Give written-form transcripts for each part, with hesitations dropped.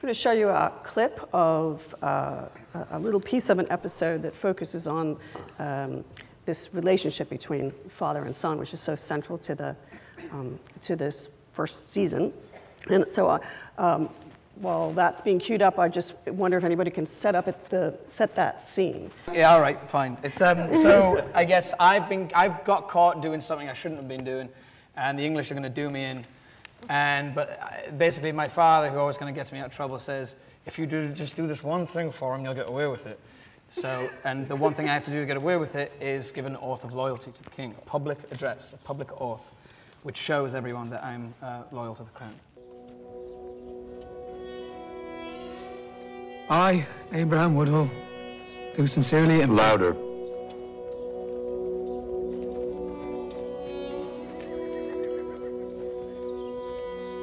going to show you a clip of a little piece of an episode that focuses on this relationship between father and son, which is so central to this first season. And so while that's being queued up, I just wonder if anybody can set that scene. Yeah, all right, fine. It's so I guess I've got caught doing something I shouldn't have been doing, and the English are going to do me in. But basically, my father, who always kind of gets me out of trouble, says, if you just do this one thing for him, you'll get away with it. So, and the one thing I have to do to get away with it is give an oath of loyalty to the king, a public address, a public oath, which shows everyone that I'm loyal to the crown. I, Abraham Woodhull, do sincerely and... Louder.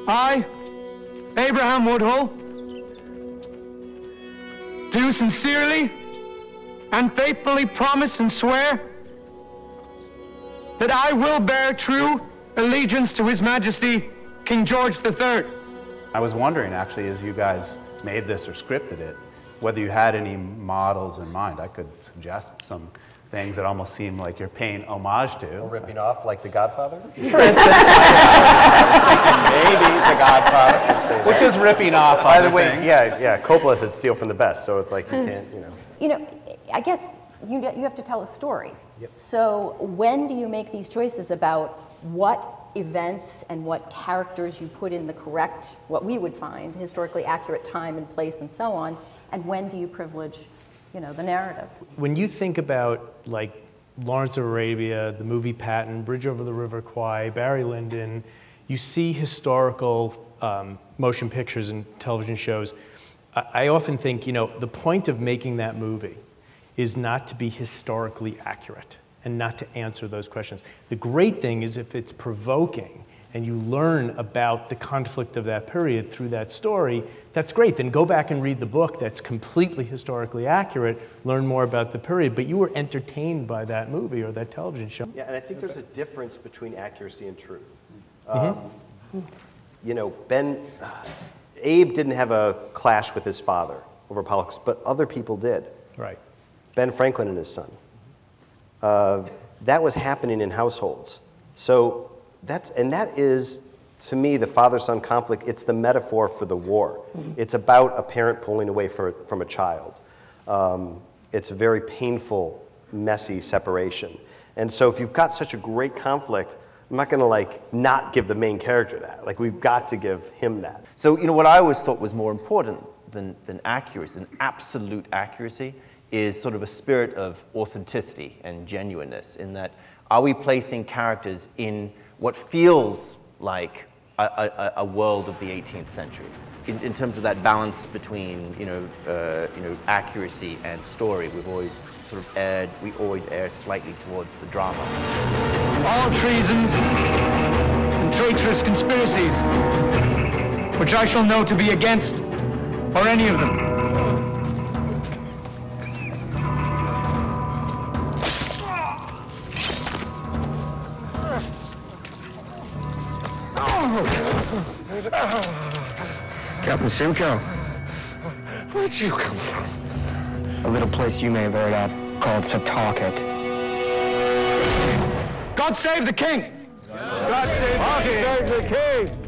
I, Abraham Woodhull, do sincerely and faithfully promise and swear that I will bear true allegiance to His Majesty, King George III. I was wondering, actually, as you guys made this or scripted it, whether you had any models in mind. I could suggest some things that almost seem like you're paying homage to. Or ripping off, like The Godfather? For instance, I was thinking maybe The Godfather, which is ripping off. By the way, yeah, Coppola said steal from the best, so it's like you can't, you know. You know, I guess you have to tell a story. Yep. So when do you make these choices about what events and what characters you put in the correct, what we would find, historically accurate time and place and so on, and when do you privilege, you know, the narrative? When you think about, like, Lawrence of Arabia, the movie Patton, Bridge Over the River Kwai, Barry Lyndon, you see historical motion pictures and television shows. I often think, you know, the point of making that movie is not to be historically accurate and not to answer those questions. The great thing is if it's provoking and you learn about the conflict of that period through that story, that's great. Then go back and read the book that's completely historically accurate, learn more about the period, but you were entertained by that movie or that television show. Yeah, and I think there's a difference between accuracy and truth. You know, Abe didn't have a clash with his father over politics, but other people did. Right. Ben Franklin and his son. That was happening in households. So that is, to me, the father-son conflict. It's the metaphor for the war. It's about a parent pulling away from a child. It's a very painful, messy separation. And so if you've got such a great conflict, I'm not going to, like, not give the main character that. Like, we've got to give him that. So, you know, what I always thought was more important than accuracy, than absolute accuracy, is sort of a spirit of authenticity and genuineness, in that, are we placing characters in what feels like a world of the 18th century, in terms of that balance between, you know, accuracy and story. We've always sort of we always err slightly towards the drama. All treasons and traitorous conspiracies, which I shall know to be against, or any of them. Captain Simcoe. Where'd you come from? A little place you may have heard of called Setauket. God save the king! God save the king!